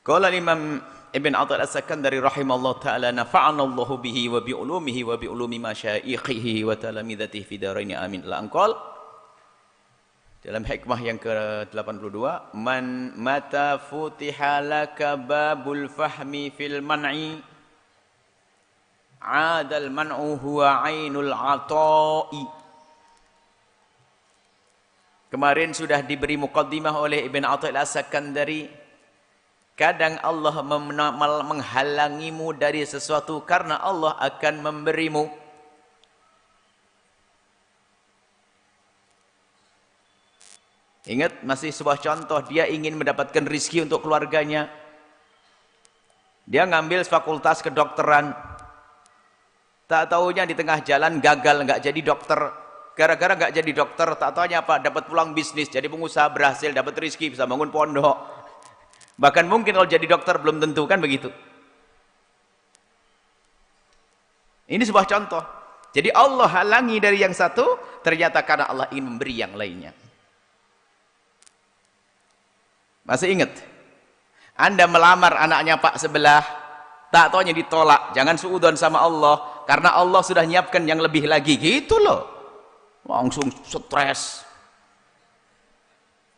Qala Imam Ibn Athaillah As-Sakandari rahimallahu taala nafa'ana Allahu bihi wa bi ulumihi wa bi ulumi masyaikhihi wa talamidatihi fi daraini amin. Al-Anqal dalam hikmah yang ke-82, man mata futiha laka babul fahmi fil man'i adal man'u huwa ainul ata'i. Kemarin sudah diberi muqaddimah oleh Ibn Athaillah As-Sakandari. Kadang Allah menghalangimu dari sesuatu karena Allah akan memberimu. Ingat, masih sebuah contoh, dia ingin mendapatkan rizki untuk keluarganya. Dia ngambil fakultas kedokteran. Tak tahunya di tengah jalan gagal, nggak jadi dokter. Gara-gara nggak jadi dokter, tak tahunya apa, dapat pulang bisnis, jadi pengusaha, berhasil, dapat rizki, bisa bangun pondok. Bahkan mungkin kalau jadi dokter belum tentu, kan begitu. Ini sebuah contoh. Jadi Allah halangi dari yang satu, ternyata karena Allah ingin memberi yang lainnya. Masih ingat? Anda melamar anaknya Pak sebelah, tak taunya ditolak. Jangan suudzon sama Allah, karena Allah sudah nyiapkan yang lebih lagi. Gitu loh. Langsung stres.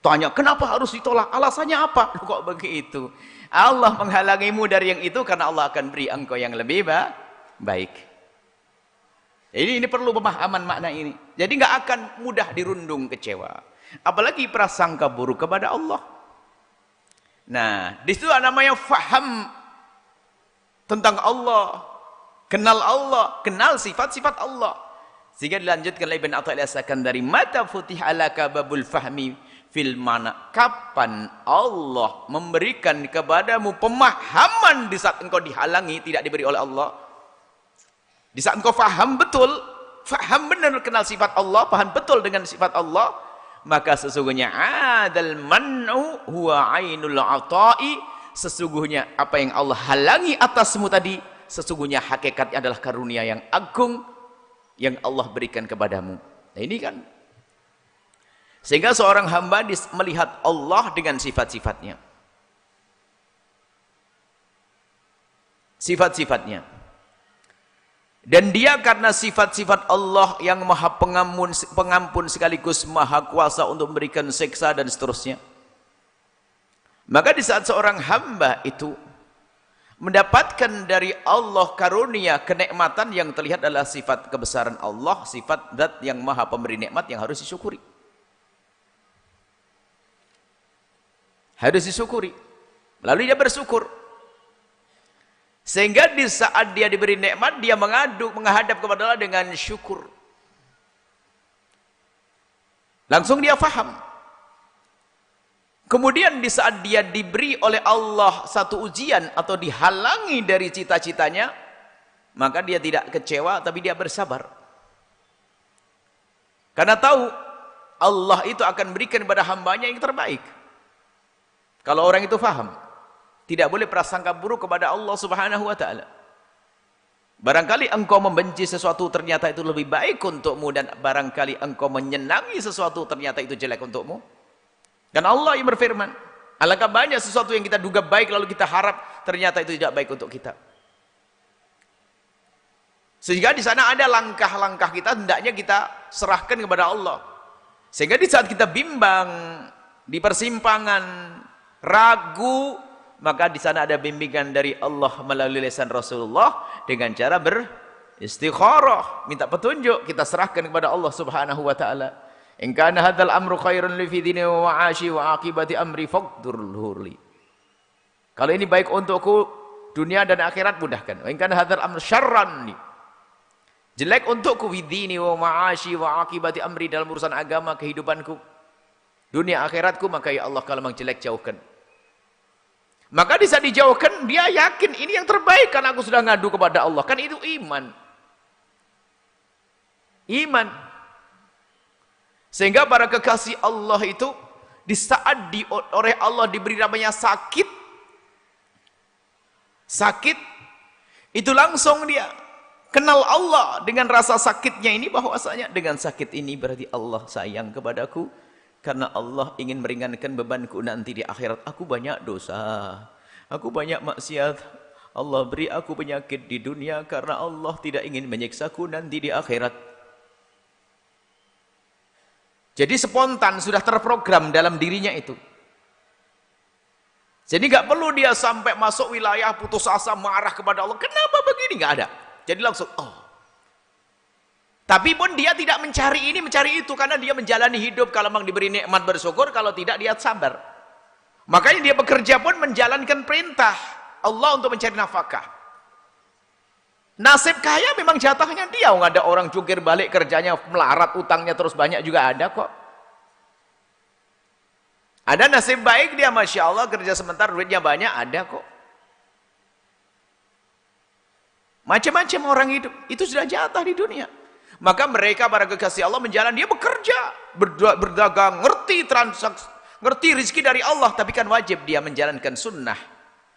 Tanya, kenapa harus ditolak? Alasannya apa? Kok begitu? Allah menghalangimu dari yang itu karena Allah akan beri engkau yang lebih baik. Ini perlu pemahaman makna ini. Jadi nggak akan mudah dirundung kecewa. Apalagi prasangka buruk kepada Allah. Nah, di situ namanya faham tentang Allah, kenal sifat-sifat Allah. Sehingga dilanjutkan oleh Ibn Athaillah As-Sakandari, mata futiha laka babul fahmi fil mana. Kapan Allah memberikan kepadamu pemahaman di saat engkau dihalangi, tidak diberi oleh Allah. Di saat engkau faham betul, faham benar kenal sifat Allah, paham betul dengan sifat Allah, maka sesungguhnya adal man'u huwa ainul ata'i. Sesungguhnya apa yang Allah halangi atasmu tadi, sesungguhnya hakikatnya adalah karunia yang agung yang Allah berikan kepadamu. Nah ini kan, sehingga seorang hamba melihat Allah dengan sifat-sifatnya, sifat-sifatnya, dan dia karena sifat-sifat Allah yang maha pengampun sekaligus maha kuasa untuk memberikan siksa dan seterusnya, maka di saat seorang hamba itu mendapatkan dari Allah karunia kenikmatan yang terlihat adalah sifat kebesaran Allah, sifat zat yang maha pemberi nikmat yang harus disyukuri. Harus disyukuri. Lalu dia bersyukur. Sehingga di saat dia diberi nikmat, dia menghadap kepada Allah dengan syukur. Langsung dia faham. Kemudian di saat dia diberi oleh Allah satu ujian atau dihalangi dari cita-citanya, maka dia tidak kecewa, tapi dia bersabar. Karena tahu Allah itu akan berikan kepada hambanya yang terbaik. Kalau orang itu faham, tidak boleh prasangka buruk kepada Allah Subhanahu wa ta'ala. Barangkali engkau membenci sesuatu ternyata itu lebih baik untukmu, dan barangkali engkau menyenangi sesuatu ternyata itu jelek untukmu. Dan Allah yang berfirman, alangkah banyak sesuatu yang kita duga baik lalu kita harap ternyata itu tidak baik untuk kita. Sehingga di sana ada langkah-langkah kita hendaknya kita serahkan kepada Allah. Sehingga di saat kita bimbang, di persimpangan, ragu, maka di sana ada bimbingan dari Allah melalui lisan Rasulullah dengan cara beristikharah, minta petunjuk, kita serahkan kepada Allah Subhanahu wa taala. In kana hadzal amru khairun li fi dini wa ma'ashi wa aqibati amri faqdurhu li. Kalau ini baik untukku dunia dan akhirat, mudahkan. Wa in kana hadzal amru syarran li. Jelek untukku fi dini wa ma'ashi wa aqibati amri, dalam urusan agama, kehidupanku, dunia akhiratku, maka ya Allah kalau memang jelek jauhkan. Maka bisa dijauhkan, dia yakin ini yang terbaik karena aku sudah ngadu kepada Allah. Kan itu iman. Iman. Sehingga para kekasih Allah itu di saat oleh Allah diberi namanya sakit, itu langsung dia kenal Allah dengan rasa sakitnya ini, bahwasanya dengan sakit ini berarti Allah sayang kepadaku, karena Allah ingin meringankan bebanku nanti di akhirat. Aku banyak dosa, Aku banyak maksiat. Allah beri aku penyakit di dunia karena Allah tidak ingin menyiksaku nanti di akhirat. Jadi spontan sudah terprogram dalam dirinya itu. Jadi nggak perlu dia sampai masuk wilayah putus asa marah kepada Allah. Kenapa begini? Nggak ada. Jadi langsung, oh. Tapi pun dia tidak mencari ini, mencari itu. Karena dia menjalani hidup. Kalau memang diberi nikmat bersyukur. Kalau tidak dia sabar. Makanya dia bekerja pun menjalankan perintah Allah untuk mencari nafkah. Nasib kaya memang jatahnya dia. Nggak ada orang jungkir balik kerjanya melarat, utangnya terus banyak juga ada kok. Ada nasib baik dia, Masya Allah, kerja sebentar duitnya banyak, ada kok. Macam-macam orang hidup, itu sudah jatah di dunia. Maka mereka para kekasih Allah menjalani, dia bekerja, berdagang, ngerti transaksi, ngerti rezeki dari Allah, tapi kan wajib dia menjalankan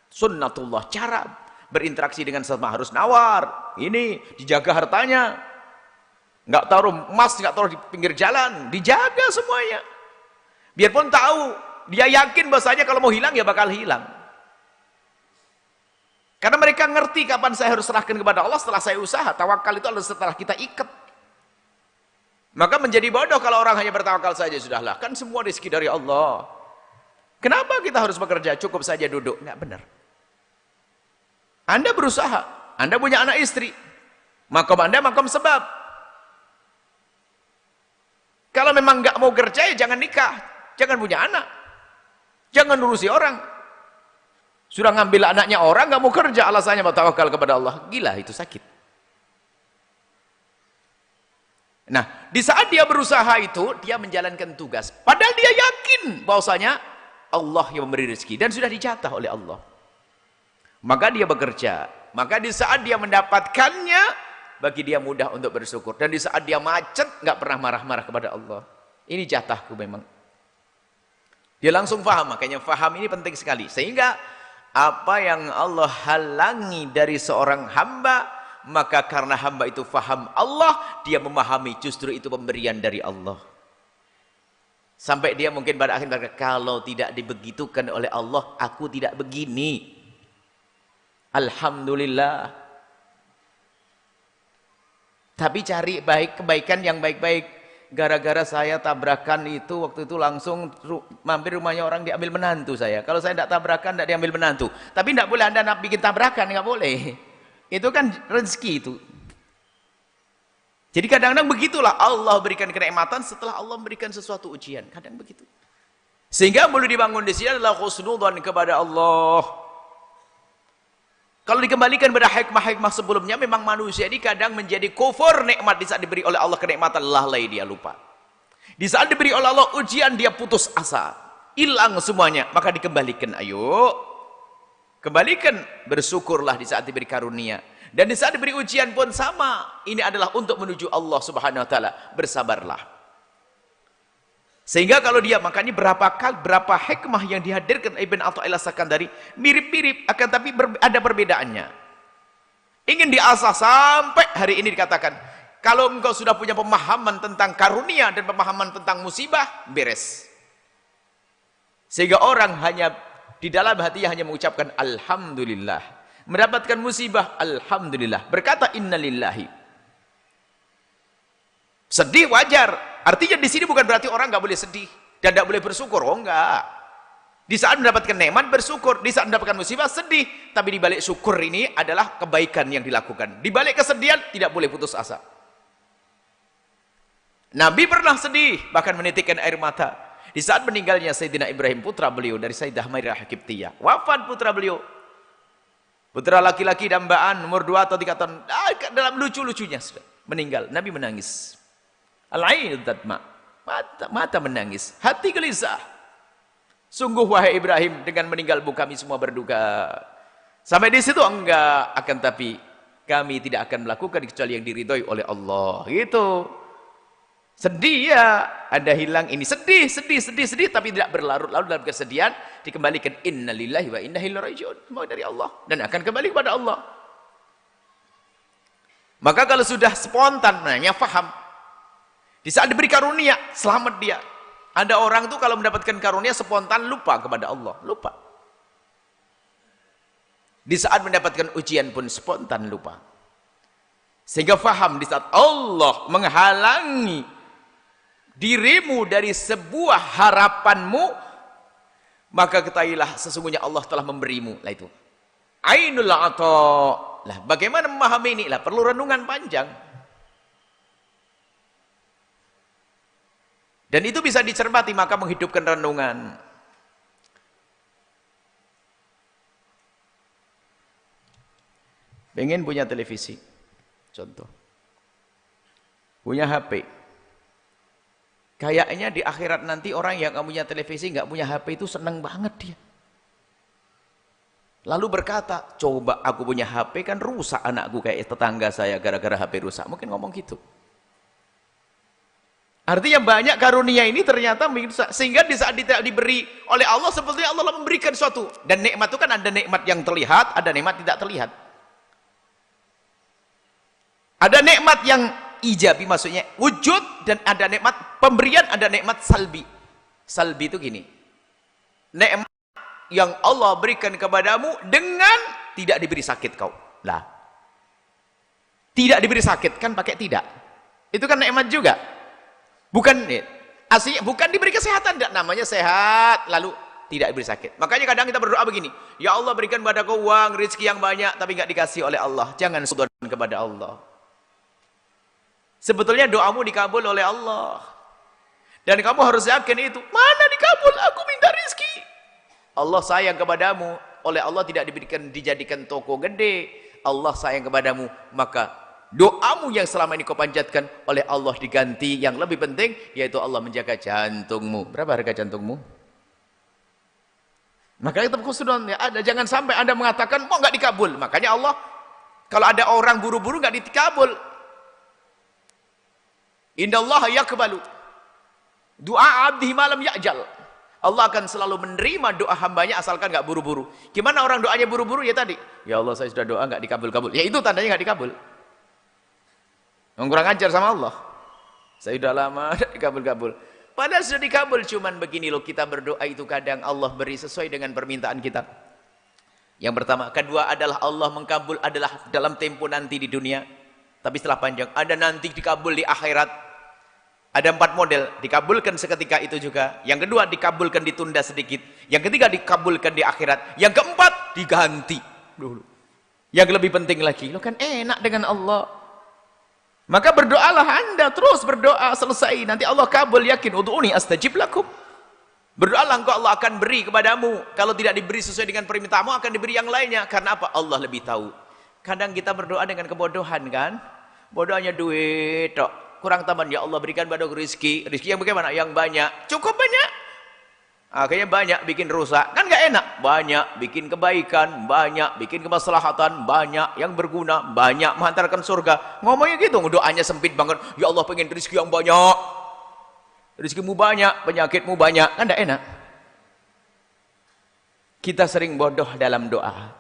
sunnatullah, cara berinteraksi dengan sesama harus nawar, ini dijaga hartanya, nggak taruh emas, nggak taruh di pinggir jalan, dijaga semuanya. Biarpun tahu, dia yakin bahasanya kalau mau hilang ya bakal hilang. Karena mereka ngerti kapan saya harus serahkan kepada Allah setelah saya usaha. Tawakal itu adalah setelah kita ikat. Maka menjadi bodoh kalau orang hanya bertawakal saja, sudahlah, kan semua rezeki dari Allah. Kenapa kita harus bekerja? Cukup saja duduk. Nggak benar. Anda berusaha, Anda punya anak istri, makom Anda makom sebab. Kalau memang nggak mau kerja ya jangan nikah, jangan punya anak, jangan urusi orang. Sudah ngambil anaknya orang, nggak mau kerja, alasannya mau tawakal kepada Allah. Gila, itu sakit. Nah, di saat dia berusaha itu, dia menjalankan tugas. Padahal dia yakin bahwasanya Allah yang memberi rezeki dan sudah dijatah oleh Allah. Maka dia bekerja. Maka di saat dia mendapatkannya, bagi dia mudah untuk bersyukur. Dan di saat dia macet, nggak pernah marah-marah kepada Allah. Ini jatahku memang. Dia langsung faham. Makanya faham ini penting sekali. Sehingga apa yang Allah halangi dari seorang hamba, maka karena hamba itu faham Allah, dia memahami justru itu pemberian dari Allah. Sampai dia mungkin pada akhirnya berkata, kalau tidak dibegitukan oleh Allah, aku tidak begini. Alhamdulillah. Tapi cari kebaikan yang baik-baik. Gara-gara saya tabrakan itu, waktu itu langsung mampir rumahnya orang, diambil menantu saya. Kalau saya tidak tabrakan, tidak diambil menantu. Tapi tidak boleh Anda nak bikin tabrakan, nggak boleh. Itu kan rezeki itu. Jadi kadang-kadang begitulah Allah berikan kenikmatan setelah Allah memberikan sesuatu ujian. Kadang begitu. Sehingga boleh dibangun di sini adalah husnudzon kepada Allah. Kalau dikembalikan pada hikmah-hikmah sebelumnya, memang manusia ini kadang menjadi kufur nikmat di saat diberi oleh Allah kenikmatan, lalai dia lupa. Di saat diberi oleh Allah ujian, dia putus asa, hilang semuanya, maka dikembalikan. Ayo, kembalikan, bersyukurlah di saat diberi karunia. Dan di saat diberi ujian pun sama, ini adalah untuk menuju Allah Subhanahu Wa Taala. Bersabarlah. Sehingga kalau dia, makanya berapa hikmah yang dihadirkan Ibn Athaillah Sakandari mirip-mirip, akan tapi ada perbedaannya. Ingin diasah sampai hari ini dikatakan, kalau engkau sudah punya pemahaman tentang karunia dan pemahaman tentang musibah, beres. Sehingga orang hanya di dalam hatinya hanya mengucapkan alhamdulillah. Mendapatkan musibah, alhamdulillah. Berkata innalillahi. Sedih wajar. Artinya di sini bukan berarti orang nggak boleh sedih dan nggak boleh bersyukur. Oh enggak. Di saat mendapatkan nikmat bersyukur, di saat mendapatkan musibah sedih. Tapi di balik syukur ini adalah kebaikan yang dilakukan. Di balik kesedihan tidak boleh putus asa. Nabi pernah sedih, bahkan menitikkan air mata. Di saat meninggalnya Sayyidina Ibrahim, putra beliau dari Sayyidah Mairah Kiptiyah. Wafat putra beliau. Putra laki-laki dambaan umur 2 atau 3 tahun. Dalam lucu-lucunya sudah meninggal. Nabi menangis. Al-ainu tadma, mata menangis, hati gelisah. Sungguh wahai Ibrahim, dengan meninggalmu kami semua berduka. Sampai di situ enggak, akan tapi kami tidak akan melakukan kecuali yang diridhoi oleh Allah. Gitu. Sedih ya, Anda hilang ini sedih, tapi tidak berlarut-larut dalam kesedihan. Dikembalikan innalillahi wa inna ilaihi raji'un, semua dari Allah dan akan kembali kepada Allah. Maka kalau sudah spontan, namanya faham. Di saat diberi karunia, selamat dia. Ada orang tuh kalau mendapatkan karunia spontan lupa kepada Allah, lupa. Di saat mendapatkan ujian pun spontan lupa. Sehingga faham di saat Allah menghalangi dirimu dari sebuah harapanmu, maka ketahuilah sesungguhnya Allah telah memberimu. Lah itu ainul ata. Lah bagaimana memahami ini? Lah perlu renungan panjang. Dan itu bisa dicermati, maka menghidupkan renungan. Pengen punya televisi, contoh. Punya HP. Kayaknya di akhirat nanti orang yang nggak punya televisi, nggak punya HP itu seneng banget dia. Lalu berkata, coba aku punya HP kan rusak anakku kayak tetangga saya gara-gara HP rusak. Mungkin ngomong gitu. Artinya banyak karunia ini ternyata sehingga di saat tidak diberi oleh Allah sebetulnya Allah memberikan suatu. Dan nikmat itu kan ada nikmat yang terlihat, ada nikmat tidak terlihat. Ada nikmat yang ijabi maksudnya wujud, dan ada nikmat pemberian, ada nikmat salbi. Salbi itu gini. Nikmat yang Allah berikan kepadamu dengan tidak diberi sakit kau. Lah. Tidak diberi sakit kan pakai tidak. Itu kan nikmat juga. Bukan aslinya bukan diberi kesehatan, tidak namanya sehat lalu tidak diberi sakit. Makanya kadang kita berdoa begini, ya Allah berikan padaku uang, rezeki yang banyak, tapi nggak dikasih oleh Allah. Jangan sudzon kepada Allah. Sebetulnya doamu dikabul oleh Allah. Dan kamu harus yakin itu. Mana dikabul? Aku minta rezeki. Allah sayang kepadamu, oleh Allah tidak dijadikan toko gede. Allah sayang kepadamu, maka doamu yang selama ini kau panjatkan oleh Allah diganti yang lebih penting, yaitu Allah menjaga jantungmu. Berapa harga jantungmu? Makanya kita khusnudon ya, ada jangan sampai Anda mengatakan kok nggak dikabul. Makanya Allah kalau ada orang buru-buru nggak dikabul. Innallaha yaqbalu du'a 'abdihi ma lam ya'jal. Allah akan selalu menerima doa hambanya asalkan nggak buru-buru. Gimana orang doanya buru-buru? Ya tadi, ya Allah saya sudah doa nggak dikabul-kabul. Ya itu tandanya nggak dikabul. Kurang ajar sama Allah. Saya sudah lama dikabul-kabul. Padahal sudah dikabul, cuman begini loh, kita berdoa itu kadang Allah beri sesuai dengan permintaan kita. Yang pertama, kedua adalah Allah mengkabul adalah dalam tempo nanti di dunia. Tapi setelah panjang, ada nanti dikabul di akhirat. Ada 4 model, dikabulkan seketika itu juga. Yang kedua dikabulkan ditunda sedikit. Yang ketiga dikabulkan di akhirat. Yang keempat diganti dulu. Yang lebih penting lagi, lo kan enak dengan Allah. Maka berdoalah Anda, terus berdoa selesai. Nanti Allah kabul, yakin. Ud'uni astajib lakum. Berdoalah engkau, Allah akan beri kepadamu. Kalau tidak diberi sesuai dengan permintaanmu, akan diberi yang lainnya. Karena apa? Allah lebih tahu. Kadang kita berdoa dengan kebodohan kan. Bodohnya duit, tok. Kurang tambahan, ya Allah berikan padaku rezeki. Rezeki yang bagaimana? Yang banyak. Cukup banyak. Akhirnya banyak bikin rusak, kan gak enak. Banyak bikin kebaikan, banyak bikin kemaslahatan, banyak yang berguna, banyak menghantarkan surga. Ngomongnya gitu, doanya sempit banget. Ya Allah pengen rezeki yang banyak, rezekimu banyak, penyakitmu banyak, kan gak enak. Kita sering bodoh dalam doa.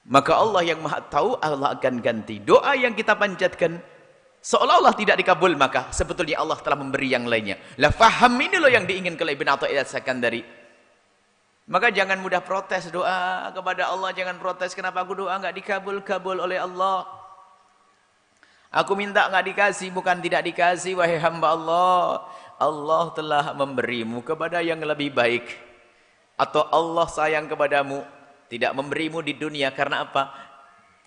Maka Allah yang maha tahu, Allah akan ganti. Doa yang kita panjatkan seolah-olah tidak dikabul, maka sebetulnya Allah telah memberi yang lainnya. Lah faham ini loh yang diinginkan oleh Ibn Athaillah Sakandari. Maka jangan mudah protes doa kepada Allah, jangan protes kenapa aku doa enggak dikabul-kabul oleh Allah. Aku minta enggak dikasih, bukan tidak dikasih wahai hamba Allah. Allah telah memberimu kepada yang lebih baik. Atau Allah sayang kepadamu, tidak memberimu di dunia karena apa?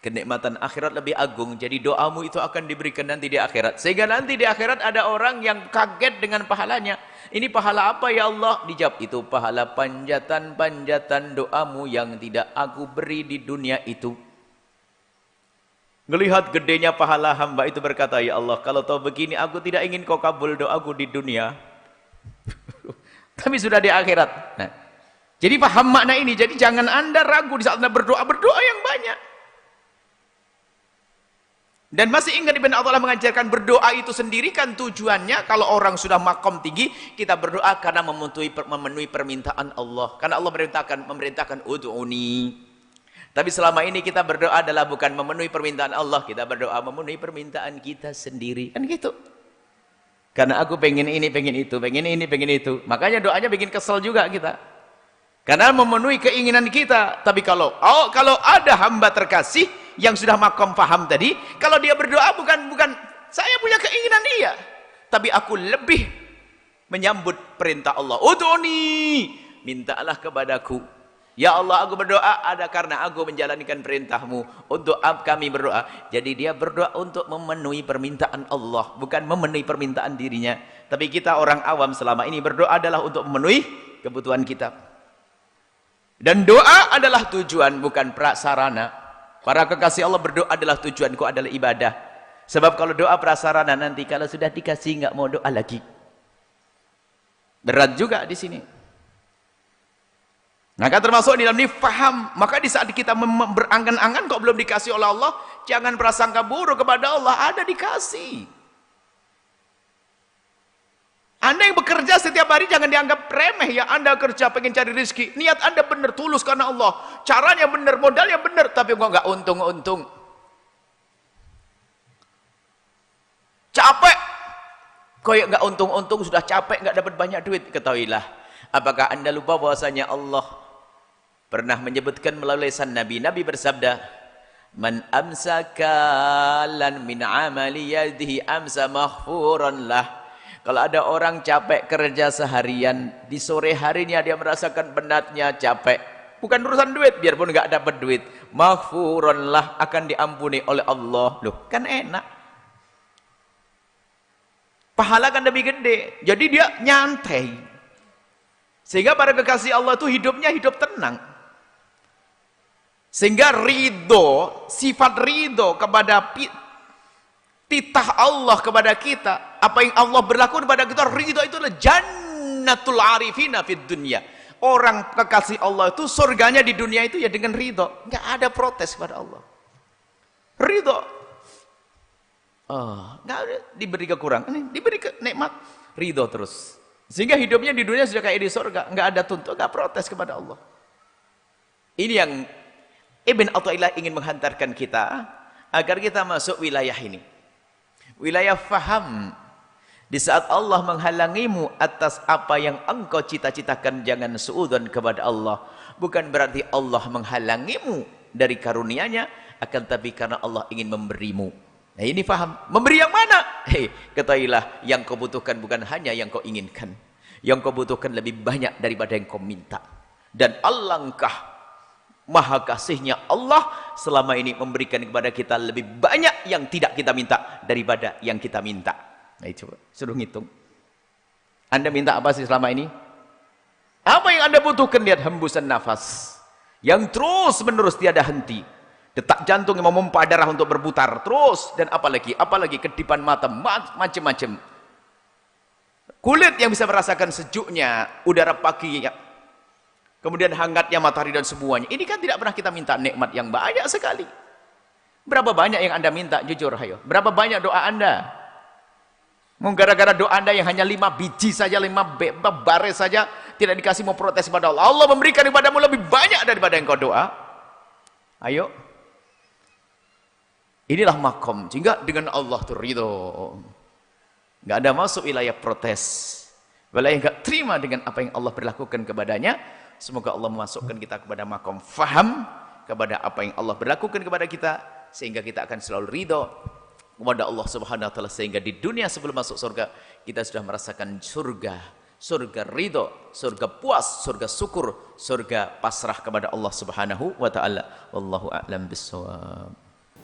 Kenikmatan akhirat lebih agung, jadi doamu itu akan diberikan nanti di akhirat. Sehingga nanti di akhirat ada orang yang kaget dengan pahalanya. Ini pahala apa ya Allah? Dijawab, itu pahala panjatan-panjatan doamu yang tidak aku beri di dunia itu. Melihat gedenya pahala hamba itu berkata, ya Allah kalau tahu begini aku tidak ingin kau kabul doaku di dunia. Tapi sudah di akhirat. Nah, jadi paham makna ini. Jadi jangan Anda ragu di saat Anda berdoa yang banyak. Dan masih ingat Ibn Athaillah mengajarkan berdoa itu sendiri kan tujuannya kalau orang sudah makom tinggi, kita berdoa karena memenuhi permintaan Allah. Karena Allah memerintahkan ud'uni. Tapi selama ini kita berdoa adalah bukan memenuhi permintaan Allah, kita berdoa memenuhi permintaan kita sendiri. Kan gitu. Karena aku pengen ini, pengen itu, pengen ini, pengen itu. Makanya doanya bikin kesel juga kita. Karena memenuhi keinginan kita. Tapi kalau ada hamba terkasih yang sudah makom faham tadi, kalau dia berdoa bukan saya punya keinginan dia, tapi aku lebih menyambut perintah Allah. Ud'uni, mintalah kepadaku. Ya Allah, aku berdoa ada karena aku menjalankan perintahmu. Untuk kami berdoa. Jadi dia berdoa untuk memenuhi permintaan Allah, bukan memenuhi permintaan dirinya. Tapi kita orang awam selama ini berdoa adalah untuk memenuhi kebutuhan kita. Dan doa adalah tujuan, bukan prasarana. Para kekasih Allah, berdoa adalah tujuanku, adalah ibadah. Sebab kalau doa prasarana, nanti kalau sudah dikasih nggak mau doa lagi. Berat juga di sini. Maka termasuk di dalam ini faham. Maka di saat kita berangan-angan kok belum dikasih oleh Allah, jangan prasangka buruk kepada Allah, ada dikasih. Anda yang bekerja setiap hari jangan dianggap remeh ya. Anda kerja pengen cari rezeki, niat Anda benar, tulus karena Allah, caranya benar, modalnya benar, tapi kok nggak untung-untung. Capek, kayak nggak untung-untung, sudah capek nggak dapat banyak duit. Ketahuilah, apakah Anda lupa bahwasanya Allah pernah menyebutkan melalui lisan Nabi. Nabi bersabda, "Man amsaka lan min amali yadihi amsa maghfuran lah." Kalau ada orang capek kerja seharian, di sore harinya dia merasakan penatnya, capek. Bukan urusan duit, biarpun nggak dapat duit, maghfuran lah, akan diampuni oleh Allah. Loh, kan enak. Pahala kan lebih gede. Jadi dia nyantai. Sehingga para kekasih Allah itu hidupnya hidup tenang. Sehingga ridho, sifat ridho kepada titah Allah kepada kita, apa yang Allah berlaku kepada kita, ridho itu adalah jannatul arifina fid dunya. Orang kekasih Allah itu surganya di dunia itu ya dengan ridho, nggak ada protes kepada Allah. Ridho, nggak ada diberi kekurangan, diberi nikmat, ridho terus. Sehingga hidupnya di dunia sudah kayak di surga, nggak ada tuntut, nggak protes kepada Allah. Ini yang Ibn Athaillah ingin menghantarkan kita agar kita masuk wilayah ini. Wilayah faham. Di saat Allah menghalangimu atas apa yang engkau cita-citakan, jangan suudzon kepada Allah. Bukan berarti Allah menghalangimu dari karunia-Nya, akan tapi karena Allah ingin memberimu. Nah ini faham. Memberi yang mana? Ketahuilah, yang kau butuhkan bukan hanya yang kau inginkan. Yang kau butuhkan lebih banyak daripada yang kau minta. Dan alangkah maha kasihnya Allah selama ini memberikan kepada kita lebih banyak yang tidak kita minta daripada yang kita minta. Nah coba suruh ngitung, Anda minta apa sih selama ini? Apa yang Anda butuhkan? Lihat hembusan nafas yang terus menerus tiada henti, detak jantung yang memompa darah untuk berputar terus, dan apalagi kedipan mata, macam-macam, kulit yang bisa merasakan sejuknya udara pagi, kemudian hangatnya matahari dan semuanya. Ini kan tidak pernah kita minta nikmat yang banyak sekali. Berapa banyak yang Anda minta? Jujur, hayo. Berapa banyak doa Anda? Gara-gara doa Anda yang hanya 5 biji saja, 5 baris saja, tidak dikasih, mau protes pada Allah. Allah memberikan kepadamu lebih banyak daripada yang kau doa. Ayo. Inilah makom. Sehingga dengan Allah itu ridho. Nggak ada masuk wilayah protes. Wilayah nggak terima dengan apa yang Allah berlakukan kepadanya. Semoga Allah memasukkan kita kepada makom faham kepada apa yang Allah berlakukan kepada kita, sehingga kita akan selalu ridho kepada Allah Subhanahu wa taala, sehingga di dunia sebelum masuk surga kita sudah merasakan surga ridho, surga puas, surga syukur, surga pasrah kepada Allah Subhanahu wa taala. Wallahu a'lam bissawab.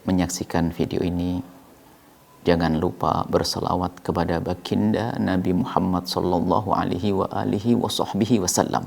Menyaksikan video ini, jangan lupa berselawat kepada baginda Nabi Muhammad sallallahu alaihi wa alihi wa sahbihi wasallam.